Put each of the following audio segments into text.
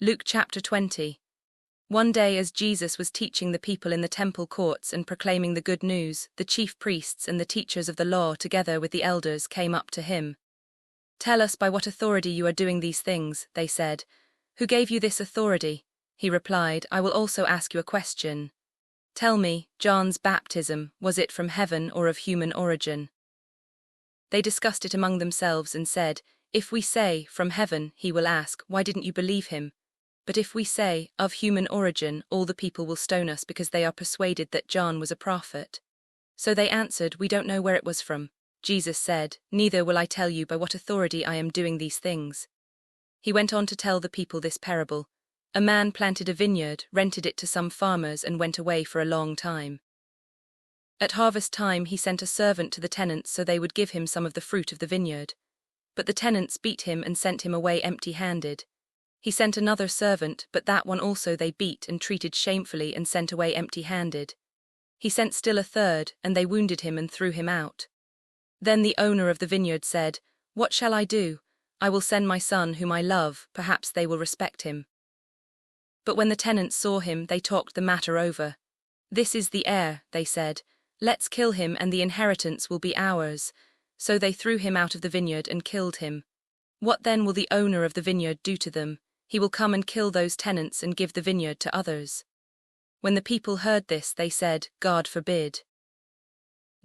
Luke chapter 20. One day as Jesus was teaching the people in the temple courts and proclaiming the good news, the chief priests and the teachers of the law together with the elders came up to him. "Tell us by what authority you are doing these things," they said. "Who gave you this authority?" He replied, "I will also ask you a question. Tell me, John's baptism, was it from heaven or of human origin?" They discussed it among themselves and said, "If we say, from heaven," he will ask, "Why didn't you believe him? But if we say, of human origin, all the people will stone us because they are persuaded that John was a prophet." So they answered, "We don't know where it was from." Jesus said, "Neither will I tell you by what authority I am doing these things." He went on to tell the people this parable. A man planted a vineyard, rented it to some farmers and went away for a long time. At harvest time he sent a servant to the tenants so they would give him some of the fruit of the vineyard. But the tenants beat him and sent him away empty-handed. He sent another servant, but that one also they beat and treated shamefully and sent away empty-handed. He sent still a third, and they wounded him and threw him out. Then the owner of the vineyard said, "What shall I do? I will send my son whom I love, perhaps they will respect him." But when the tenants saw him, they talked the matter over. "This is the heir," they said. "Let's kill him and the inheritance will be ours." So they threw him out of the vineyard and killed him. What then will the owner of the vineyard do to them? He will come and kill those tenants and give the vineyard to others. When the people heard this, they said, "God forbid."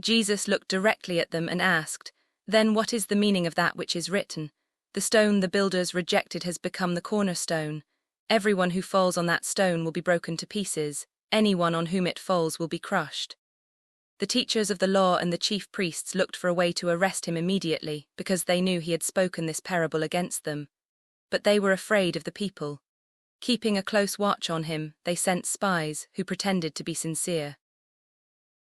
Jesus looked directly at them and asked, "Then what is the meaning of that which is written? The stone the builders rejected has become the cornerstone. Everyone who falls on that stone will be broken to pieces. Anyone on whom it falls will be crushed." The teachers of the law and the chief priests looked for a way to arrest him immediately, because they knew he had spoken this parable against them. But they were afraid of the people. Keeping a close watch on him, they sent spies who pretended to be sincere.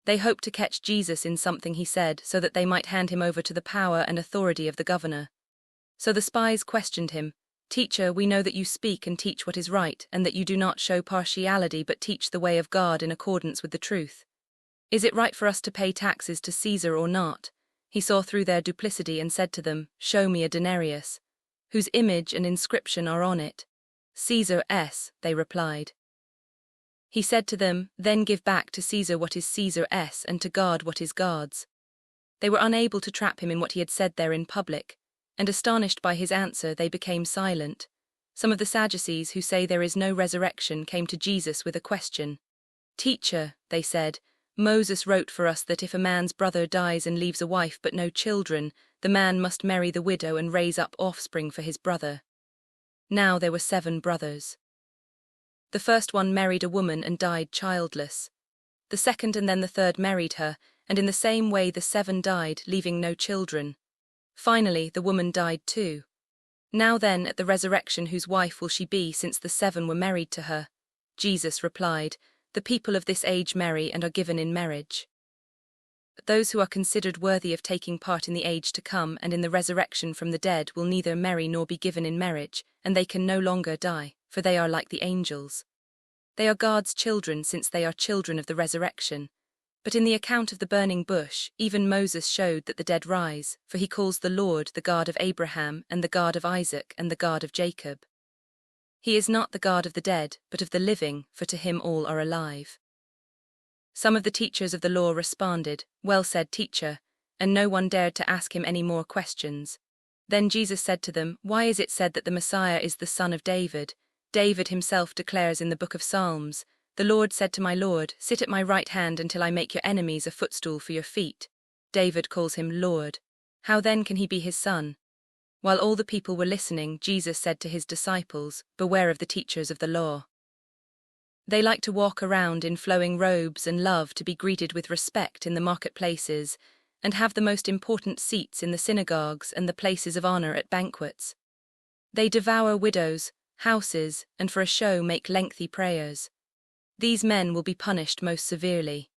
They hoped to catch Jesus in something he said so that they might hand him over to the power and authority of the governor. So the spies questioned him, "Teacher, we know that you speak and teach what is right, and that you do not show partiality but teach the way of God in accordance with the truth. Is it right for us to pay taxes to Caesar or not?" He saw through their duplicity and said to them, "Show me a denarius. Whose image and inscription are on it?" "Caesar's," they replied. He said to them, "Then give back to Caesar what is Caesar's and to God what is God's." They were unable to trap him in what he had said there in public, and astonished by his answer they became silent. Some of the Sadducees who say there is no resurrection came to Jesus with a question. "Teacher," they said, "Moses wrote for us that if a man's brother dies and leaves a wife but no children, the man must marry the widow and raise up offspring for his brother. Now there were 7 brothers. The first one married a woman and died childless. The second and then the third married her, and in the same way the 7 died, leaving no children. Finally, the woman died too. Now then, at the resurrection, whose wife will she be, since the 7 were married to her?" Jesus replied, "The people of this age marry and are given in marriage. But those who are considered worthy of taking part in the age to come and in the resurrection from the dead will neither marry nor be given in marriage, and they can no longer die, for they are like the angels. They are God's children since they are children of the resurrection. But in the account of the burning bush, even Moses showed that the dead rise, for he calls the Lord the God of Abraham and the God of Isaac and the God of Jacob. He is not the God of the dead, but of the living, for to him all are alive." Some of the teachers of the law responded, "Well said, teacher," and no one dared to ask him any more questions. Then Jesus said to them, "Why is it said that the Messiah is the son of David? David himself declares in the book of Psalms, 'The Lord said to my Lord, sit at my right hand until I make your enemies a footstool for your feet.' David calls him Lord. How then can he be his son?" While all the people were listening, Jesus said to his disciples, "Beware of the teachers of the law. They like to walk around in flowing robes and love to be greeted with respect in the marketplaces, and have the most important seats in the synagogues and the places of honor at banquets. They devour widows, houses, and for a show make lengthy prayers. These men will be punished most severely.